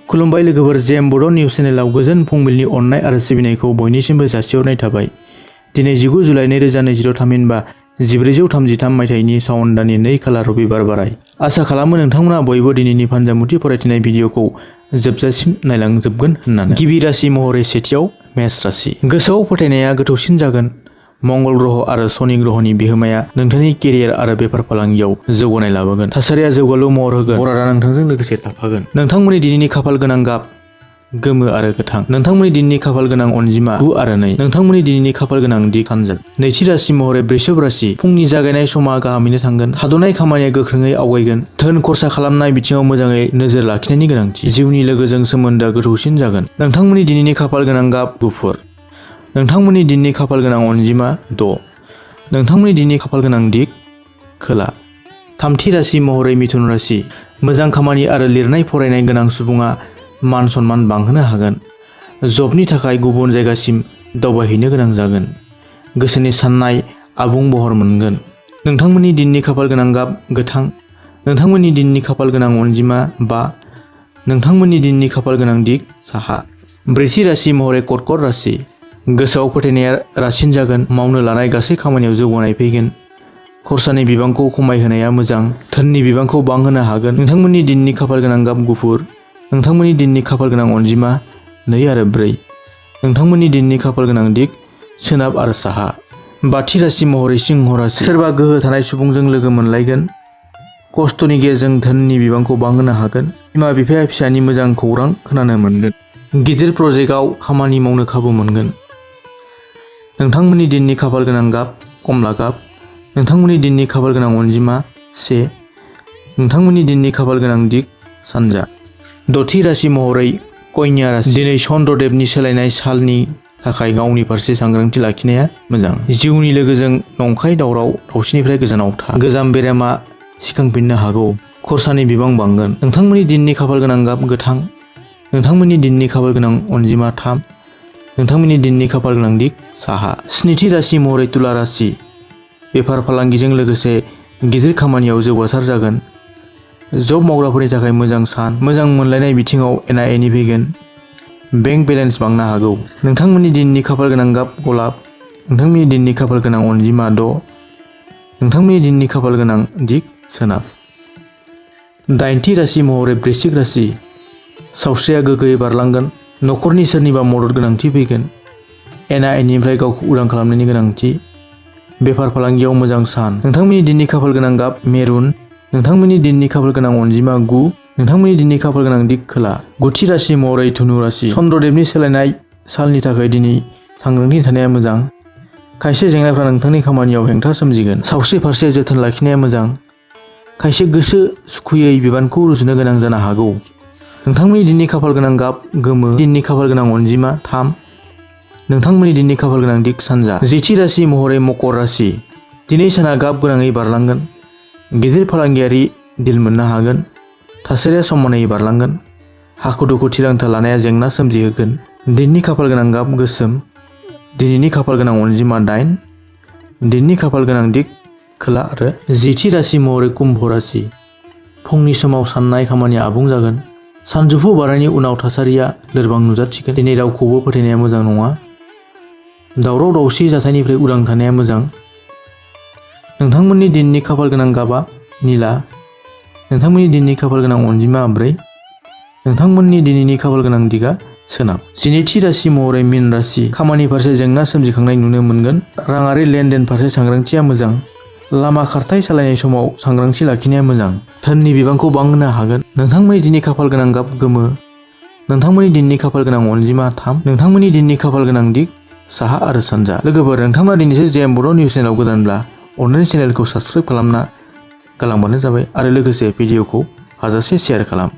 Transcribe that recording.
खुलुमबाय लोगोफोर, जेम बड' निउज चेनेलाव गोजोन फुंबिलिनि अननाय आरो सिबिनायखौ बयनिसिमबो जासिहरनाय थाबाय। दिनै 19 जुलाइ 2023 थामहिनबा 1433 मायथाइनि सावन दाननि 2 खालार रबिबार बाराय। आसा खालामो नोंथांमोना बयबो दिनैनि फानजामुथि फरायथिनाय भिडिअखौ जोबजासिम नायलांजोबगोन होननानै। गिबि राशि महरै सेथियाव मेष राशि। गोसोआव फोथायनाया गोथौसिन जागोन। मंगल ग्रह आरो शनि ग्रहनि बिहोमाया नोंथांनि केरियार आरो बेफार फालांगियाव जौगानाय लाबोगोन। थासारिया जौगालु महर होगोन। बरादा नोंथांजों लोगोसे थाफागोन। नोंथांमोननि दिनैनि खाफाल गोनां गाब गोमो आरो गोथां। नोंथांमोननि दिनैनि खाफाल गोनां अनजिमा 9 आरो 2। नोंथांमोननि दिनैनि खाफाल गोनां दिग सानजा। नैथि राशि महरै वृषभ राशि। फुंनि जागायनाय समा गाहामैनो थांगोन। थाद'नाय खामानिया गोख्रोङै आवगायगोन। धोन खरसा खालामनाय बिथिङाव मोजाङै नोजोर लाखिनायनि गोनांथि। जिउनि लोगोजों सोमोन्दोआ गोथौसिन जागोन। नोंथांमोननि दिनैनि खाफाल गोनां गाब गुफुर। नोंथांमोननि दिनैनि खाफाल गोनां अनजिमा 6। नोंथांमोननि दिनैनि खाफाल गोनां दिग खोला। थामथि राशि महरै मिथुन राशि। मोजां खामानि आरो लिरनाय फरायनाय गोनां सुबुङा मान सन्मान बांहोनो हागोन। जबनि थाखाय गुबुन जायगासिम दावबायहैनो गोनां जागोन। गोसोनि साननाय आबुं महर मोनगोन। नोंथांमोननि दिनैनि खाफाल गोनां गाब गोथां। नोंथांमोननि दिनैनि खाफाल गोनां अनजिमा 5। नोंथांमोननि दिनैनि खाफाल गोनां दिग साहा। ब्रैथि राशि महरै कर्कट राशि। गोसोआव फोथायनाया रासिन जागोन। मावनो लानाय गासै खामानियाव जौगानाय फैगोन। खरसानि बिबांखौ खमायहोनाया मोजां। धोननि बिबांखौ बांहोनो हागोन। नोंथांमोननि दिनैनि खाफाल गोनां गाब गुफुर। नोंथांमोननि दिनैनि खाफाल गोनां अनजिमा 2 आरो 4। नोंथांमोननि दिनैनि खाफाल गोनां दिग सोनाब आरो साहा। बाथि राशि महरै सिंह राशि। सोरबा गोहो थानाय सुबुंजों लोगो मोनलायगोन। खस्थ'नि गेजेरजों धोननि बिबांखौ बांहोनो हागोन। बिमा बिफाया फिसानि मोजां खौरां खोनानो मोनगोन। गिदिर प्रजेक्टआव खामानि मावनो खाबु मोनगोन। नोंथांमोननि दिनैनि खाफाल गोनां गाब कमला गाब। नोंथांमोननि दिनैनि खाफाल गोनां अनजिमा 1। नोंथांमोननि दिनैनि खाफाल गोनां दिग सानजा। दथि राशि महरै कन्या राशि। दिनै चन्द्रदेबनि सोलायनाय सालनि थाखाय गावनि फारसे सांग्रांथि लाखिनाया मोजां। जिउनि लोगोजों नंखाय दावराव दावसिनिफ्राय गोजानाव था। गोजाम बेरामा सिखांफिननो हागौ। खरसानि बिबां बांगोन। नोंथांमोननि दिनैनि खाफाल गोनां गाब गोथां। नोंथांमोननि दिनैनि खाफाल गोनां अनजिमा 3। नोंथांमोननि दिनैनि खाफाल गोनां दिग साहा। स्निथि राशि महरै तुला राशि। बेफार फालांगिजों लोगोसे गिदिर खामानियाव जौगासार जागोन। जब मावग्राफोरनि थाखाय मोजां सान। मोजां मोनलायनाय बिथिङाव एना एनि फैगोन। बेंक बेलेन्स बांनो हागौ। नोंथांमोननि दिनैनि खाफाल गोनां गाब गलाब। नोंथांमोननि दिनैनि खाफाल गोनां अनजिमा 6। नोंथांमोननि दिनैनि खाफाल गोनां दिग सोनाब। दाइनथि राशि महरै वृश्चिक राशि। सावस्रिया गोग्गोयै बारलांगोन। न'खरनि सोरनिबा मदद गोनांथि फैगोन। एना एनिनिफ्राय गावखौ उदां खालामनायनि गोनांथि। बेफार फालांगियाव मोजां सान। नोंथांमोननि दिनैनि खाफाल गोनां गाब मेरुन। नोंथांमोननि दिनैनि खाफाल गोनां अनजिमा 9। नोंथांमोननि दिनैनि खाफाल गोनां दिग खोला। गुथि राशि महरै धनु राशि। चन्द्रदेबनि सोलायनाय सालनि थाखाय दिनै सांग्रांथि थानाया मोजां। खायसे जेंनाफ्रा नोंथांनि खामानियाव हेंथा सोमजिगोन। सावस्रि फारसे जोथोन लाखिनाया मोजां। खायसे गोसो सुखुयै बिबानखौ रुजुनो गोनां जानो हागौ। नोंथांमोननि दिनैनि खाफाल गोनां गाब गोमो। दिनैनि खाफाल गोनां अनजिमा 3। नोंथांमोननि दिनैनि खाफाल गोनां दिग सानजा। जिथि राशि महरै मकर राशि। दिनै साना गाब गोनाङै बारलांगोन। गिदिर फालांगियारि डिल मोननो हागोन। थासारिया समानै बारलांगोन। हाखु दुखु थिरांथा लानाया जेंना सोमजिहोगोन। दिनैनि खाफाल गोनां गाब गोसोम। दिनैनि खाफाल गोनां अनजिमा 8। दिनैनि खाफाल गोनां दिग खोला आरो। जिथि राशि महरै कुम्भ राशि। फुंनि समाव साननाय खामानिया आबुं जागोन। सानजौफु बारनायनि उनाव थासारिया लोरबां नुजाथिगोन। दिनै रावखौबो फोथायनाया मोजां नङा। दावराव दावसि जाथायनिफ्राय उदां थानाया मोजां। नोंथांमोननि दिनैनि खाफाल गोनां गाबा निला। नोंथांमोननि दिनैनि खाफाल गोनां अनजिमा 4। नोंथांमोननि दिनैनि खाफाल गोनां दिगा सोनाब। जिनैथि राशि महरै मीन राशि। खामानि फारसे जेंना सोमजिखांनाय नुनो मोनगोन। राङारि लेनदेन फारसे सांग्रांथिया मोजां। लामा खारथाय सालायनाय समाव सांग्रांथि लाखिनाया मोजां। धोननि बिबांखौ बांहोनो हागोन। नोंथांमोननि दिनैनि खाफाल गोनां गाब गोमो। नोंथांमोननि दिनैनि खाफाल गोनां अनजिमा 3। नोंथांमोननि दिनैनि खाफाल गोनां दिग साहा आरो सानजा। लोगोफोर, नोंथांमोना दिनैसो जेम बड' निउज चेनेलाव गोदानब्ला अननानै चेनेलखौ साबस्क्राइब खालामना गालांबानो जाबाय आरो लोगोसे भिडिअखौ हाजासे शेयार खालाम।